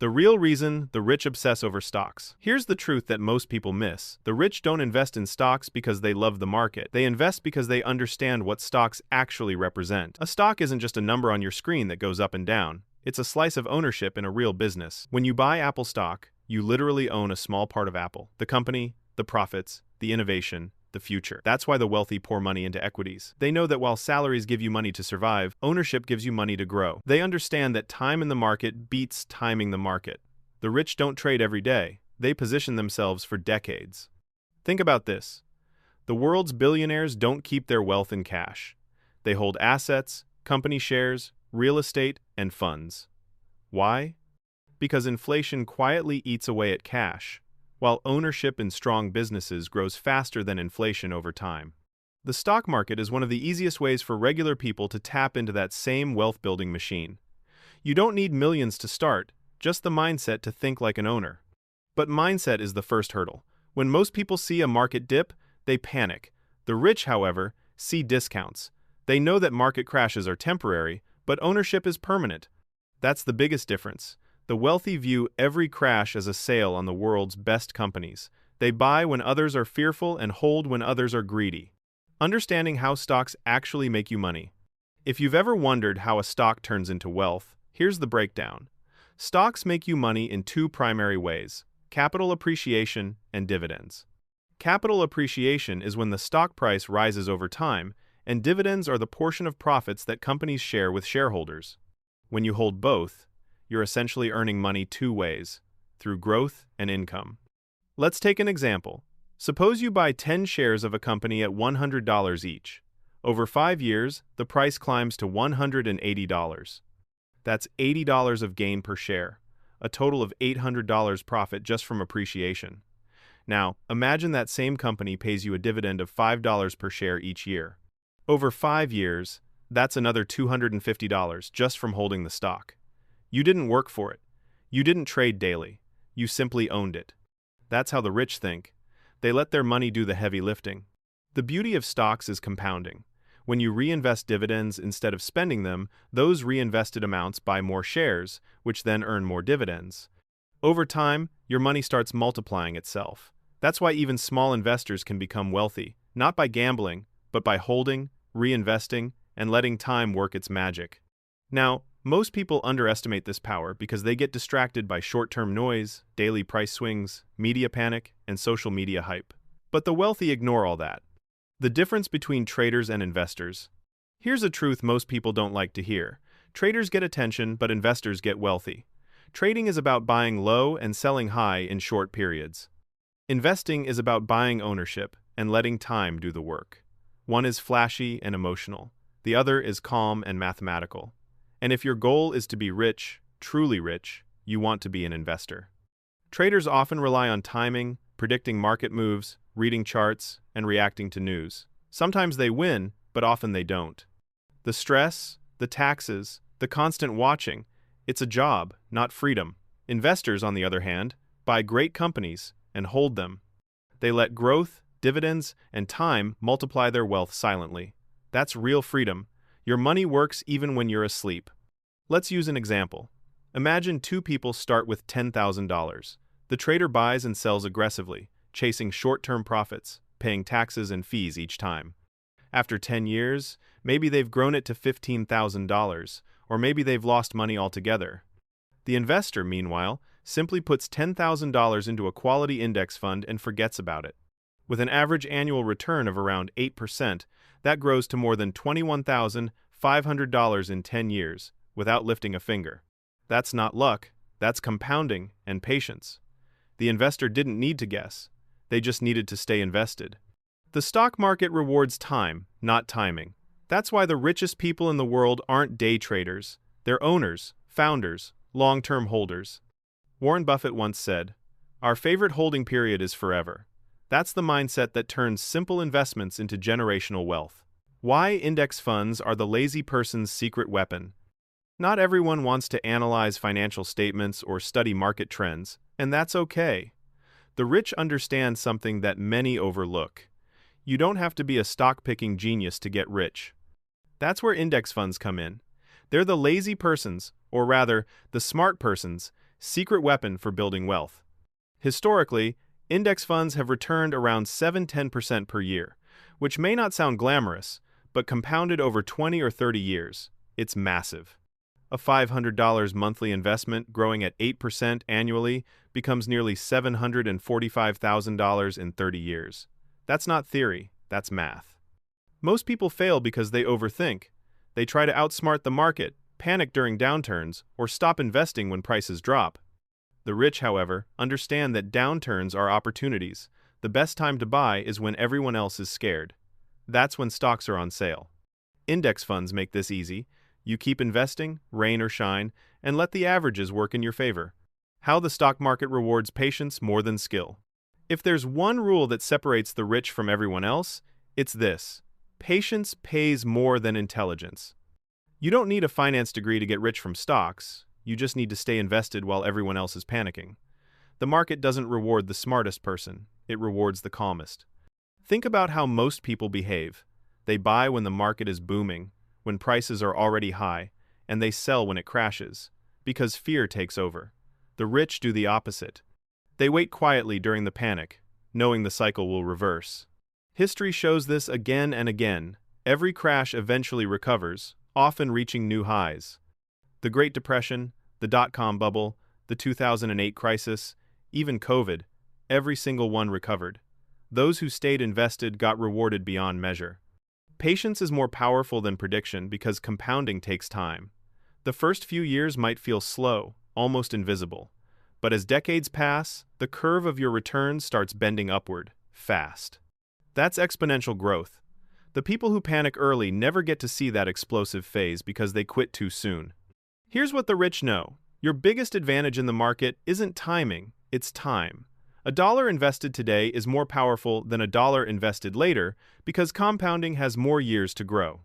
The real reason the rich obsess over stocks. Here's the truth that most people miss. The rich don't invest in stocks because they love the market. They invest because they understand what stocks actually represent. A stock isn't just a number on your screen that goes up and down. It's a slice of ownership in a real business. When you buy Apple stock, you literally own a small part of Apple. The company, the profits, the innovation, the future. That's why the wealthy pour money into equities. They know that while salaries give you money to survive, ownership gives you money to grow. They understand that time in the market beats timing the market. The rich don't trade every day. They position themselves for decades. Think about this. The world's billionaires don't keep their wealth in cash. They hold assets, company shares, real estate, and funds. Why? Because inflation quietly eats away at cash, while ownership in strong businesses grows faster than inflation over time. The stock market is one of the easiest ways for regular people to tap into that same wealth-building machine. You don't need millions to start, just the mindset to think like an owner. But mindset is the first hurdle. When most people see a market dip, they panic. The rich, however, see discounts. They know that market crashes are temporary, but ownership is permanent. That's the biggest difference. The wealthy view every crash as a sale on the world's best companies. They buy when others are fearful and hold when others are greedy. Understanding how stocks actually make you money. If you've ever wondered how a stock turns into wealth, here's the breakdown. Stocks make you money in two primary ways: capital appreciation and dividends. Capital appreciation is when the stock price rises over time, and dividends are the portion of profits that companies share with shareholders. When you hold both, you're essentially earning money two ways, through growth and income. Let's take an example. Suppose you buy 10 shares of a company at $100 each. Over 5 years, the price climbs to $180. That's $80 of gain per share, a total of $800 profit just from appreciation. Now, imagine that same company pays you a dividend of $5 per share each year. Over 5 years, that's another $250 just from holding the stock. You didn't work for it. You didn't trade daily. You simply owned it. That's how the rich think. They let their money do the heavy lifting. The beauty of stocks is compounding. When you reinvest dividends instead of spending them, those reinvested amounts buy more shares, which then earn more dividends. Over time, your money starts multiplying itself. That's why even small investors can become wealthy, not by gambling, but by holding, reinvesting, and letting time work its magic. Now, most people underestimate this power because they get distracted by short-term noise, daily price swings, media panic, and social media hype. But the wealthy ignore all that. The difference between traders and investors. Here's a truth most people don't like to hear. Traders get attention, but investors get wealthy. Trading is about buying low and selling high in short periods. Investing is about buying ownership and letting time do the work. One is flashy and emotional. The other is calm and mathematical. And if your goal is to be rich, truly rich, you want to be an investor. Traders often rely on timing, predicting market moves, reading charts, and reacting to news. Sometimes they win, but often they don't. The stress, the taxes, the constant watching, it's a job, not freedom. Investors, on the other hand, buy great companies and hold them. They let growth, dividends, and time multiply their wealth silently. That's real freedom. Your money works even when you're asleep. Let's use an example. Imagine two people start with $10,000. The trader buys and sells aggressively, chasing short-term profits, paying taxes and fees each time. After 10 years, maybe they've grown it to $15,000, or maybe they've lost money altogether. The investor, meanwhile, simply puts $10,000 into a quality index fund and forgets about it. With an average annual return of around 8%, that grows to more than $21,500 in 10 years, without lifting a finger. That's not luck, that's compounding and patience. The investor didn't need to guess, they just needed to stay invested. The stock market rewards time, not timing. That's why the richest people in the world aren't day traders, they're owners, founders, long-term holders. Warren Buffett once said, "Our favorite holding period is forever." That's the mindset that turns simple investments into generational wealth. Why index funds are the lazy person's secret weapon. Not everyone wants to analyze financial statements or study market trends, and that's okay. The rich understand something that many overlook. You don't have to be a stock-picking genius to get rich. That's where index funds come in. They're the lazy persons, or rather, the smart persons, secret weapon for building wealth. Historically, index funds have returned around 7–10% per year, which may not sound glamorous, but compounded over 20 or 30 years, it's massive. A $500 monthly investment growing at 8% annually becomes nearly $745,000 in 30 years. That's not theory, that's math. Most people fail because they overthink. They try to outsmart the market, panic during downturns, or stop investing when prices drop. The rich, however, understand that downturns are opportunities. The best time to buy is when everyone else is scared. That's when stocks are on sale. Index funds make this easy. You keep investing, rain or shine, and let the averages work in your favor. How the stock market rewards patience more than skill. If there's one rule that separates the rich from everyone else, it's this: patience pays more than intelligence. You don't need a finance degree to get rich from stocks. You just need to stay invested while everyone else is panicking. The market doesn't reward the smartest person. It rewards the calmest. Think about how most people behave. They buy when the market is booming, when prices are already high, and they sell when it crashes, because fear takes over. The rich do the opposite. They wait quietly during the panic, knowing the cycle will reverse. History shows this again and again. Every crash eventually recovers, often reaching new highs. The Great Depression, the dot-com bubble, the 2008 crisis, even COVID, every single one recovered. Those who stayed invested got rewarded beyond measure. Patience is more powerful than prediction because compounding takes time. The first few years might feel slow, almost invisible. But as decades pass, the curve of your returns starts bending upward, fast. That's exponential growth. The people who panic early never get to see that explosive phase because they quit too soon. Here's what the rich know. Your biggest advantage in the market isn't timing, it's time. A dollar invested today is more powerful than a dollar invested later because compounding has more years to grow.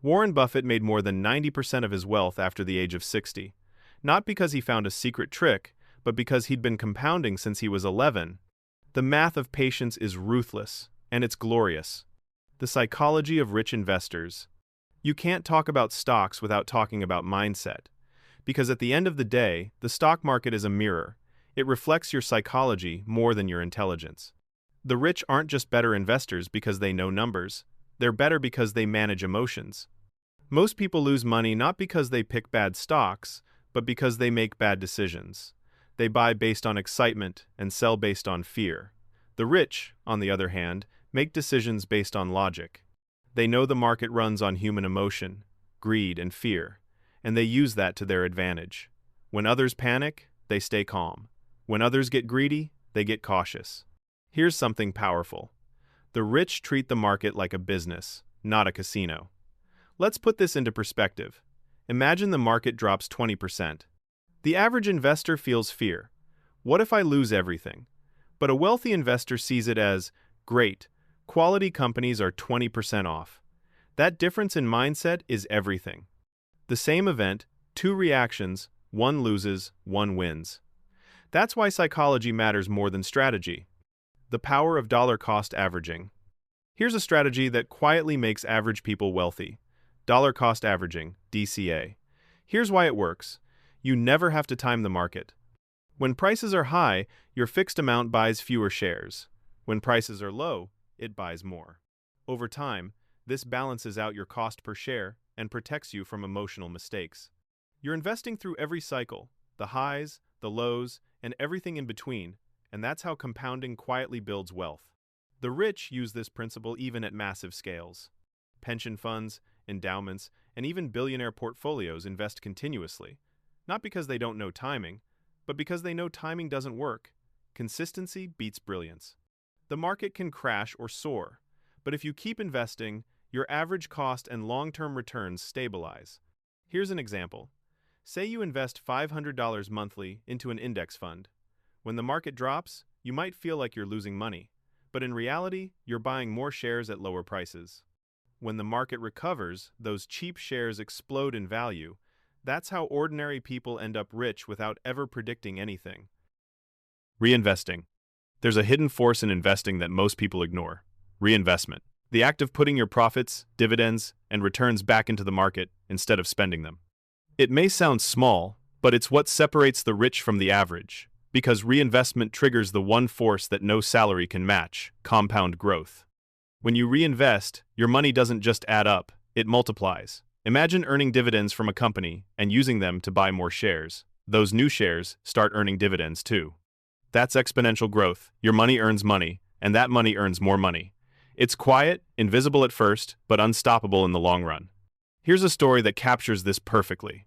Warren Buffett made more than 90% of his wealth after the age of 60. Not because he found a secret trick, but because he'd been compounding since he was 11. The math of patience is ruthless, and it's glorious. The psychology of rich investors. You can't talk about stocks without talking about mindset. Because at the end of the day, the stock market is a mirror. It reflects your psychology more than your intelligence. The rich aren't just better investors because they know numbers. They're better because they manage emotions. Most people lose money not because they pick bad stocks, but because they make bad decisions. They buy based on excitement and sell based on fear. The rich, on the other hand, make decisions based on logic. They know the market runs on human emotion, greed, and fear, and they use that to their advantage. When others panic, they stay calm. When others get greedy, they get cautious. Here's something powerful. The rich treat the market like a business, not a casino. Let's put this into perspective. Imagine the market drops 20%. The average investor feels fear. What if I lose everything? But a wealthy investor sees it as, great, quality companies are 20% off. That difference in mindset is everything. The same event, two reactions, one loses, one wins. That's why psychology matters more than strategy. The power of dollar cost averaging. Here's a strategy that quietly makes average people wealthy. Dollar cost averaging, DCA. Here's why it works. You never have to time the market. When prices are high, your fixed amount buys fewer shares. When prices are low, it buys more. Over time, this balances out your cost per share and protects you from emotional mistakes. You're investing through every cycle, the highs, the lows, and everything in between, and that's how compounding quietly builds wealth. The rich use this principle even at massive scales. Pension funds, endowments, and even billionaire portfolios invest continuously, not because they don't know timing, but because they know timing doesn't work. Consistency beats brilliance. The market can crash or soar, but if you keep investing, your average cost and long-term returns stabilize. Here's an example. Say you invest $500 monthly into an index fund. When the market drops, you might feel like you're losing money, but in reality, you're buying more shares at lower prices. When the market recovers, those cheap shares explode in value. That's how ordinary people end up rich without ever predicting anything. Reinvesting. There's a hidden force in investing that most people ignore. Reinvestment. The act of putting your profits, dividends, and returns back into the market instead of spending them. It may sound small, But it's what separates the rich from the average, because reinvestment triggers the one force that no salary can match: compound growth. When you reinvest, your money doesn't just add up, it multiplies. Imagine earning dividends from a company and using them to buy more shares. Those new shares start earning dividends too. That's exponential growth. Your money earns money, and that money earns more money. It's quiet, invisible at first, but unstoppable in the long run. Here's a story that captures this perfectly.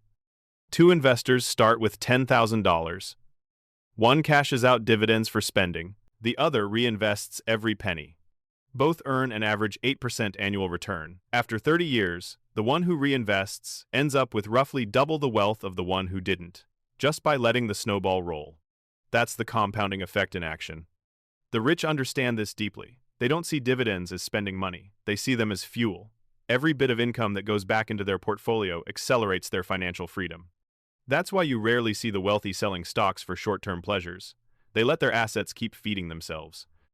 Two investors start with $10,000. One cashes out dividends for spending, the other reinvests every penny. Both earn an average 8% annual return. After 30 years, the one who reinvests ends up with roughly double the wealth of the one who didn't, just by letting the snowball roll. That's the compounding effect in action. The rich understand this deeply. They don't see dividends as spending money. They see them as fuel. Every bit of income that goes back into their portfolio accelerates their financial freedom. That's why you rarely see the wealthy selling stocks for short-term pleasures. They let their assets keep feeding themselves.